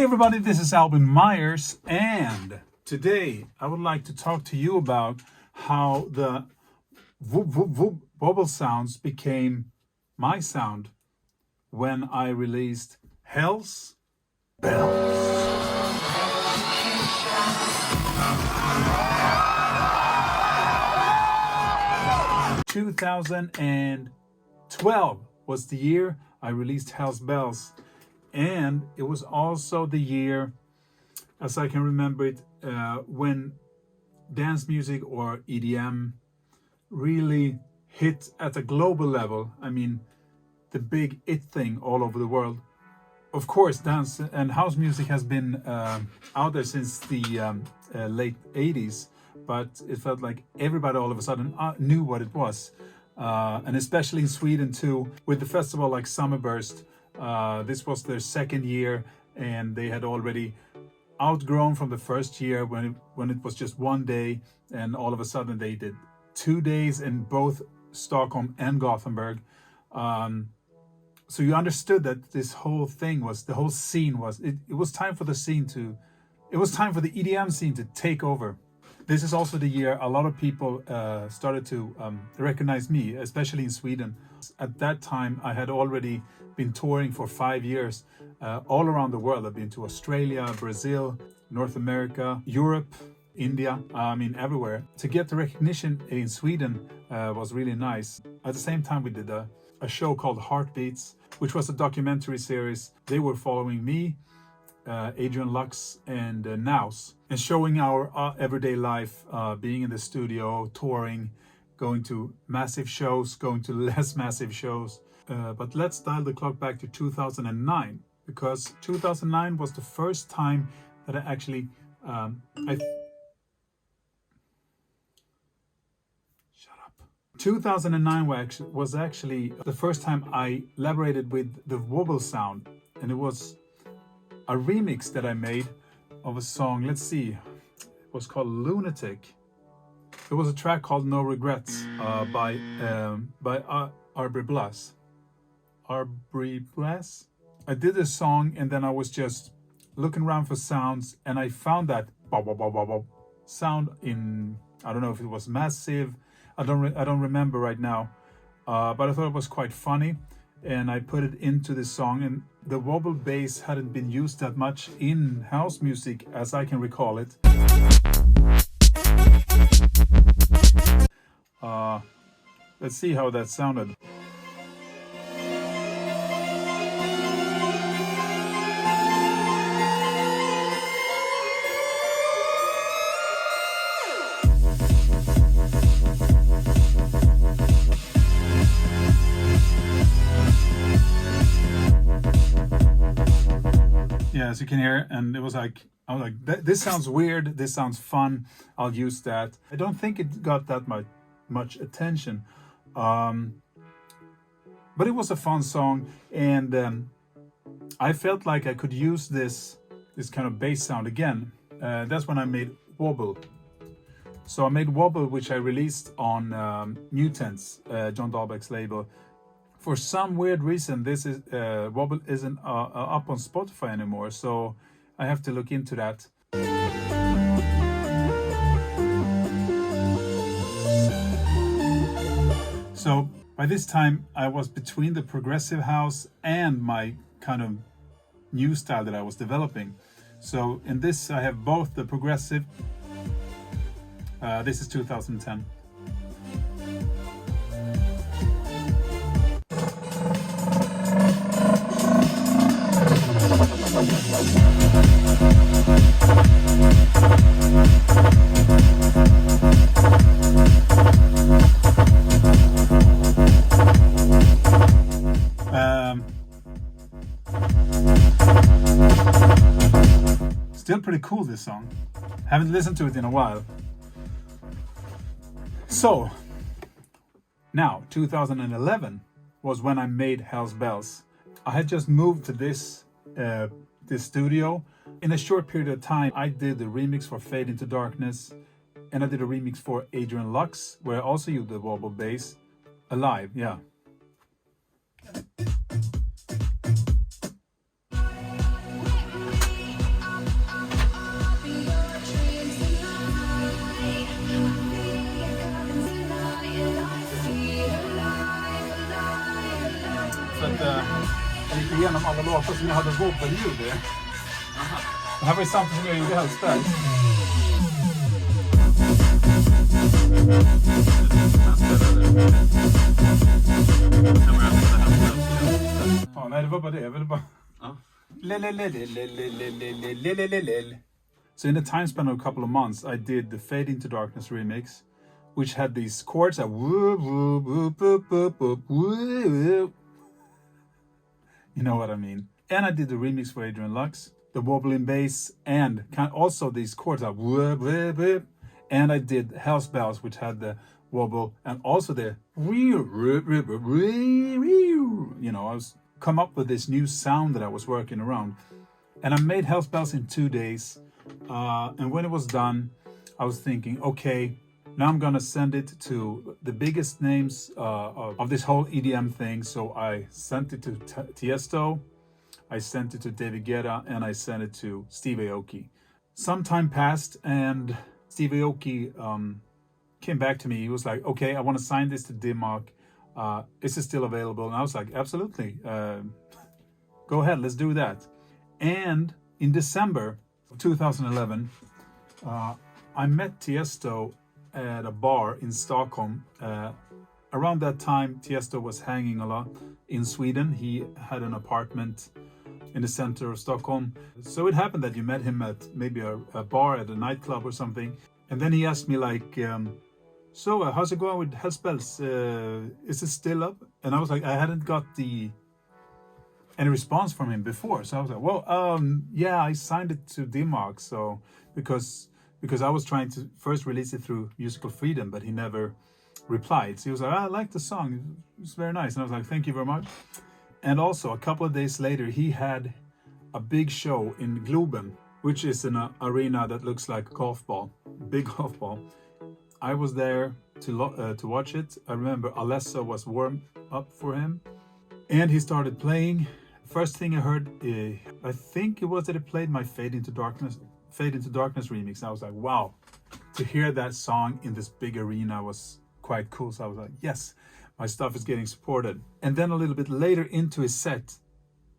everybody, this is Albin Myers, and today I would like to talk to you about how the wobble sounds became my sound when I released HELLS Bells. 2012 was the year I released HELLS Bells, and it was also the year, as I can remember it, when dance music or EDM really hit at a global level. I mean, the big it thing all over the world. Of course, dance and house music has been out there since the late 80s, but it felt like everybody all of a sudden knew what it was. And especially in Sweden too, with the festival like Summerburst. This was their second year, and they had already outgrown from the first year when it was just one day, and all of a sudden they did 2 days in both Stockholm and Gothenburg. So you understood that this whole thing was, the whole scene was, it was time for the scene to, it was time for the EDM scene to take over. This is also the year a lot of people started to recognize me, especially in Sweden. At that time, I had already been touring for 5 years all around the world. I've been to Australia, Brazil, North America, Europe, India, I mean everywhere. To get the recognition in Sweden was really nice. At the same time, we did a show called Heartbeats, which was a documentary series. They were following me, Adrian Lux and Naus, and showing our everyday life, being in the studio, touring, going to massive shows, going to less massive shows. But let's dial the clock back to 2009, because 2009 was the first time that I actually, Shut up. 2009 was actually the first time I elaborated with the wobble sound, and it was a remix that I made of a song. Let's see, it was called Lunatic. It was a track called No Regrets by Aubrey Blas. Aubrey Blas. I did this song, and then I was just looking around for sounds, and I found that sound in, I don't know if it was Massive. I don't remember right now, but I thought it was quite funny, and I put it into this song. And the wobble bass hadn't been used that much in house music as I can recall it. Let's see how that sounded. Yeah, as you can hear, and it was like, I was like, this sounds weird, this sounds fun, I'll use that. I don't think it got that much attention, but it was a fun song, and I felt like I could use this kind of bass sound again. That's when I made Wobble. So I made Wobble, which I released on Mutants, John Dahlbeck's label. For some weird reason, this is Wobble isn't up on Spotify anymore, so I have to look into that. So by this time, I was between the progressive house and my kind of new style that I was developing. So in this, I have both the progressive. This is 2010. Still pretty cool, this song. Haven't listened to it in a while. So now 2011 was when I made HELLS Bells. I had just moved to this studio. In a short period of time, I did the remix for Fade Into Darkness, and I did a remix for Adrian Lux, where I also used the wobble bass. Alive, yeah. igenom alla låtar som jag hade Wobble-ljud i. Det här var ju samtidigt som jag gjorde HELLS Bells. Ja, nej, det var bara det. Jag ville bara... So in the time span of a couple of months, I did the Fade Into Darkness remix, which had these chords that whoop, whoop, whoop, whoop, whoop, whoop, whoop. You know what I mean. And I did the remix for Adrian Lux, the wobbling bass, and also these chords that whoop, whoop, whoop. And I did HELLS Bells, which had the wobble, and also the you know, I was come up with this new sound that I was working around. And I made HELLS Bells in 2 days. And when it was done, I was thinking, okay, now I'm gonna send it to the biggest names of this whole EDM thing. So I sent it to Tiesto, I sent it to David Guetta, and I sent it to Steve Aoki. Some time passed, and Steve Aoki came back to me. He was like, okay, I want to sign this to Dimmock. Is it still available? And I was like, absolutely. Go ahead, let's do that. And in December of 2011, I met Tiesto at a bar in Stockholm. Around that time, Tiesto was hanging a lot in Sweden. He had an apartment in the center of Stockholm. So it happened that you met him at maybe a bar at a nightclub or something. And then he asked me like, so how's it going with HELLS Bells? Is it still up? And I was like, I hadn't got any response from him before. So I was like, well, yeah, I signed it to Dimmock. So because I was trying to first release it through Musical Freedom, but he never replied. So he was like, I like the song. It's very nice. And I was like, thank you very much. And also a couple of days later, he had a big show in Globen, which is an arena that looks like a golf ball, big golf ball. I was there to watch it. I remember Alessa was warm up for him, and he started playing. First thing I heard, I think it was that he played my Fade Into Darkness remix. I was like, wow, to hear that song in this big arena was quite cool. So I was like, yes, my stuff is getting supported. And then a little bit later into his set,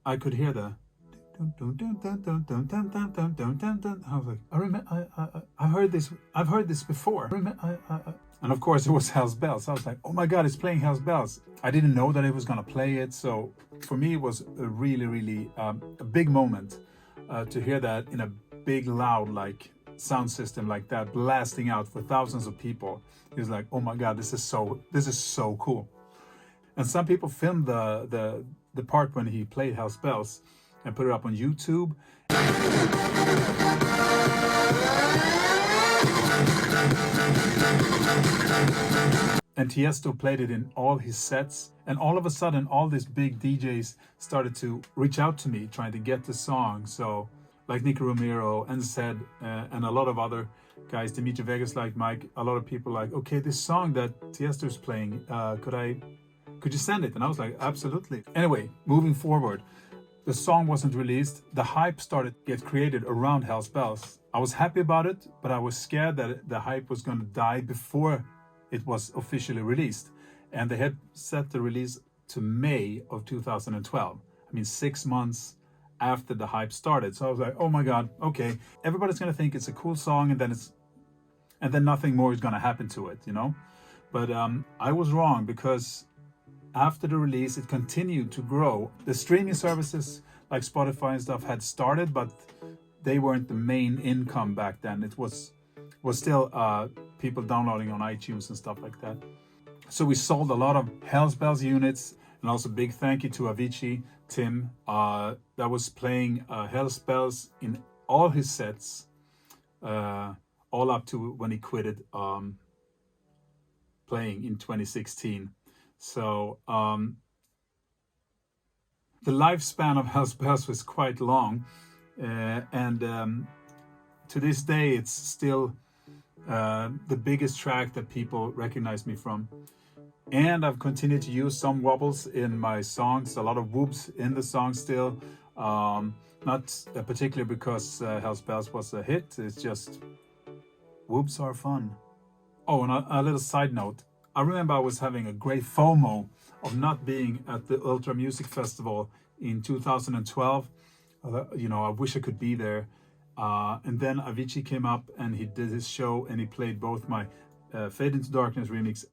I could hear the I was like, I've heard this before. And of course it was HELLS Bells. I was like, oh my God, it's playing HELLS Bells. I didn't know that it was gonna play it. So for me, it was a really a big moment to hear that in a big, loud, like sound system like that, blasting out for thousands of people. It was like, oh my God, this is so cool. And some people filmed the part when he played HELLS Bells and put it up on YouTube. And Tiesto played it in all his sets. And all of a sudden, all these big DJs started to reach out to me, trying to get the song. So, like Nicky Romero and Zed, and a lot of other guys, Dimitri Vegas, like Mike, a lot of people like, okay, this song that Tiesto's playing, could you send it? And I was like, absolutely. Anyway, moving forward. The song wasn't released. The hype started to get created around HELLS Bells. I was happy about it, but I was scared that the hype was going to die before it was officially released. And they had set the release to May of 2012. I mean, 6 months after the hype started. So I was like, oh my God, okay. Everybody's going to think it's a cool song, and then nothing more is going to happen to it, you know? But I was wrong, because after the release, it continued to grow. The streaming services like Spotify and stuff had started, but they weren't the main income back then. It was still people downloading on iTunes and stuff like that. So we sold a lot of HELLS Bells units, and also big thank you to Avicii, Tim, that was playing HELLS Bells in all his sets, all up to when he quitted playing in 2016. So the lifespan of HELLS Bells was quite long, and to this day it's still the biggest track that people recognize me from. And I've continued to use some wobbles in my songs, a lot of whoops in the song still, not particularly because HELLS Bells was a hit. It's just whoops are fun. Oh, and a little side note, I remember I was having a great FOMO of not being at the Ultra Music Festival in 2012. You know, I wish I could be there. And then Avicii came up and he did his show and he played both my Fade Into Darkness remix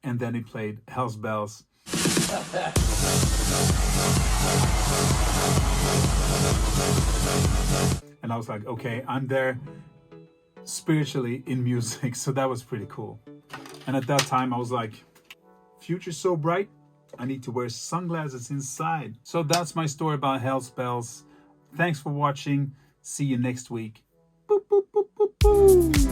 and then he played Hell's Bells. And I was like, okay, I'm there spiritually in music. So that was pretty cool. And at that time I was like, future's so bright, I need to wear sunglasses inside. So that's my story about Hell's Bells. Thanks for watching. See you next week. Boop, boop, boop, boop, boop.